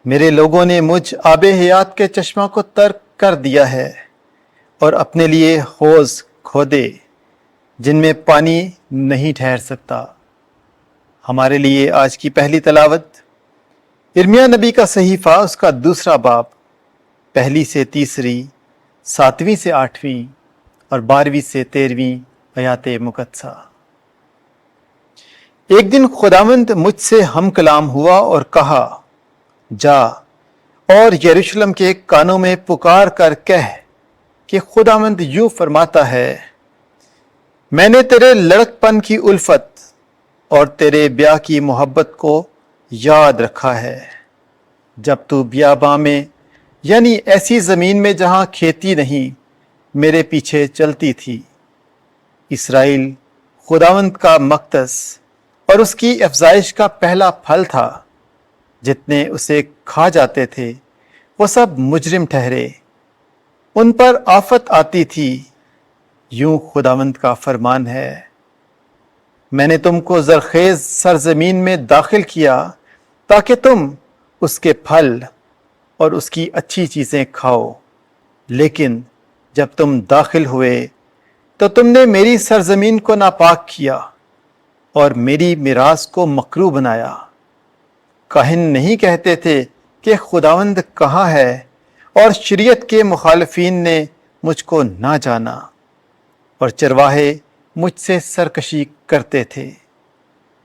میرے لوگوں نے مجھ آب حیات کے چشمہ کو ترک کر دیا ہے اور اپنے لیے حوض کھودے جن میں پانی نہیں ٹھہر سکتا۔ ہمارے لیے آج کی پہلی تلاوت ارمیا نبی کا صحیفہ، اس کا 2 باب، 1 سے 3، 7 سے 8 اور 12 سے 13 آیات مقدسہ۔ ایک دن خداوند مجھ سے ہم کلام ہوا اور کہا، جا اور یروشلم کے کانوں میں پکار کر کہہ کہ خداوند یوں فرماتا ہے، میں نے تیرے لڑک پن کی الفت اور تیرے بیاہ کی محبت کو یاد رکھا ہے، جب تو بیاباں میں یعنی ایسی زمین میں جہاں کھیتی نہیں میرے پیچھے چلتی تھی۔ اسرائیل خداوند کا مقدس اور اس کی افزائش کا پہلا پھل تھا۔ جتنے اسے کھا جاتے تھے وہ سب مجرم ٹھہرے، ان پر آفت آتی تھی۔ یوں خداوند کا فرمان ہے، میں نے تم کو زرخیز سرزمین میں داخل کیا تاکہ تم اس کے پھل اور اس کی اچھی چیزیں کھاؤ، لیکن جب تم داخل ہوئے تو تم نے میری سرزمین کو ناپاک کیا اور میری میراث کو مکروہ بنایا۔ کاہن نہیں کہتے تھے کہ خداوند کہاں ہے، اور شریعت کے مخالفین نے مجھ کو نہ جانا، اور چرواہے مجھ سے سرکشی کرتے تھے،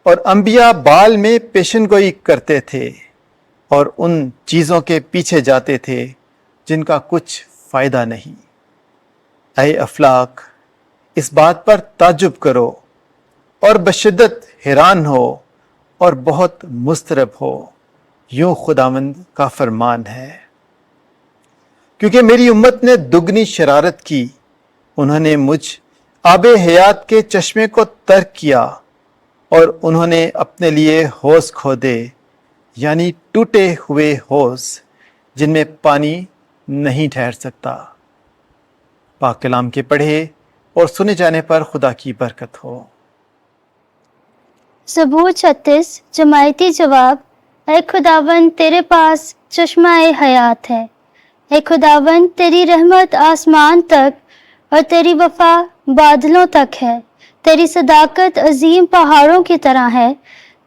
اور انبیاء بال میں پیشن گوئی کرتے تھے اور ان چیزوں کے پیچھے جاتے تھے جن کا کچھ فائدہ نہیں۔ اے افلاک، اس بات پر تعجب کرو اور بشدت حیران ہو اور بہت مضطرب ہو، یوں خداوند کا فرمان ہے۔ کیونکہ میری امت نے دگنی شرارت کی، انہوں نے مجھ آب حیات کے چشمے کو ترک کیا اور انہوں نے اپنے لیے حوض کھودے یعنی ٹوٹے ہوئے حوض جن میں پانی نہیں ٹھہر سکتا۔ پاک کلام کے پڑھے اور سنے جانے پر خدا کی برکت ہو۔ زبور 36 جماعتی جواب۔ اے خداوند، تیرے پاس چشمہ حیات ہے۔ اے خداوند، تیری رحمت آسمان تک اور تیری وفا بادلوں تک ہے۔ تیری صداقت عظیم پہاڑوں کی طرح ہے،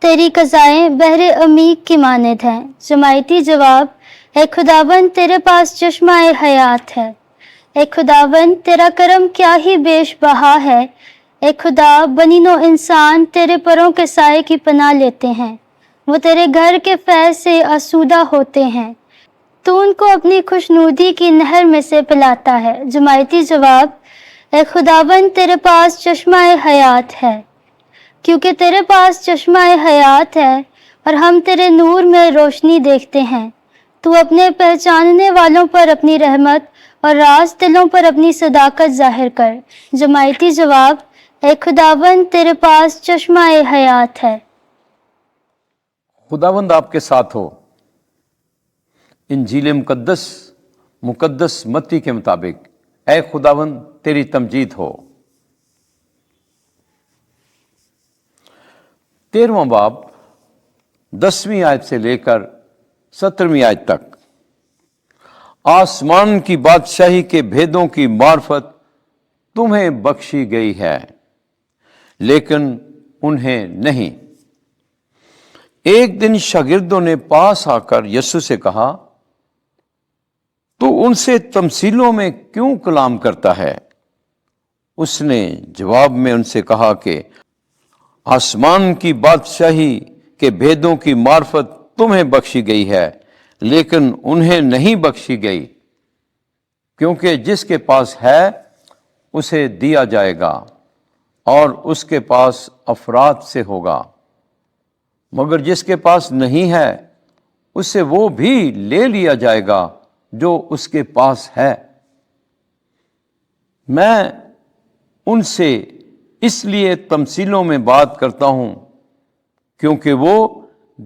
تیری قضائیں بحر عمیق کی مانند ہیں۔ جماعتی جواب۔ اے خداوند، تیرے پاس چشمہ حیات ہے۔ اے خداوند، تیرا کرم کیا ہی بیش بہا ہے۔ اے خدا، بنی نوع انسان تیرے پروں کے سائے کی پناہ لیتے ہیں، وہ تیرے گھر کے فیض سے آسودہ ہوتے ہیں، تو ان کو اپنی خوشنودی کی نہر میں سے پلاتا ہے۔ جماعتی جواب۔ اے خداوند، تیرے پاس چشمہ حیات ہے۔ کیونکہ تیرے پاس چشمہ حیات ہے اور ہم تیرے نور میں روشنی دیکھتے ہیں، تو اپنے پہچاننے والوں پر اپنی رحمت اور راز دلوں پر اپنی صداقت ظاہر کر۔ جماعتی جواب۔ اے خداوند، تیرے پاس چشمہ حیات ہے۔ خداوند آپ کے ساتھ ہو۔ انجیل مقدس متی کے مطابق اے خداوند تیری تمجید ہو۔ 13واں باب 10ویں آیت سے لے کر 17ویں آیت تک۔ آسمان کی بادشاہی کے بھیدوں کی معرفت تمہیں بخشی گئی ہے، لیکن انہیں نہیں۔ ایک دن شاگردوں نے پاس آ کر یسوع سے کہا، تو ان سے تمثیلوں میں کیوں کلام کرتا ہے؟ اس نے جواب میں ان سے کہا کہ آسمان کی بادشاہی کے بھیدوں کی معرفت تمہیں بخشی گئی ہے، لیکن انہیں نہیں بخشی گئی، کیونکہ جس کے پاس ہے اسے دیا جائے گا اور اس کے پاس افراط سے ہوگا، مگر جس کے پاس نہیں ہے اسے وہ بھی لے لیا جائے گا جو اس کے پاس ہے۔ میں ان سے اس لیے تمثیلوں میں بات کرتا ہوں کیونکہ وہ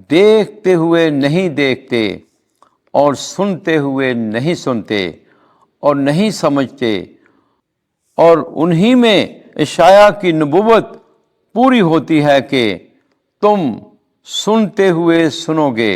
دیکھتے ہوئے نہیں دیکھتے اور سنتے ہوئے نہیں سنتے اور نہیں سمجھتے، اور انہی میں اشعیا کی نبوت پوری ہوتی ہے کہ تم سنتے ہوئے سنو گے،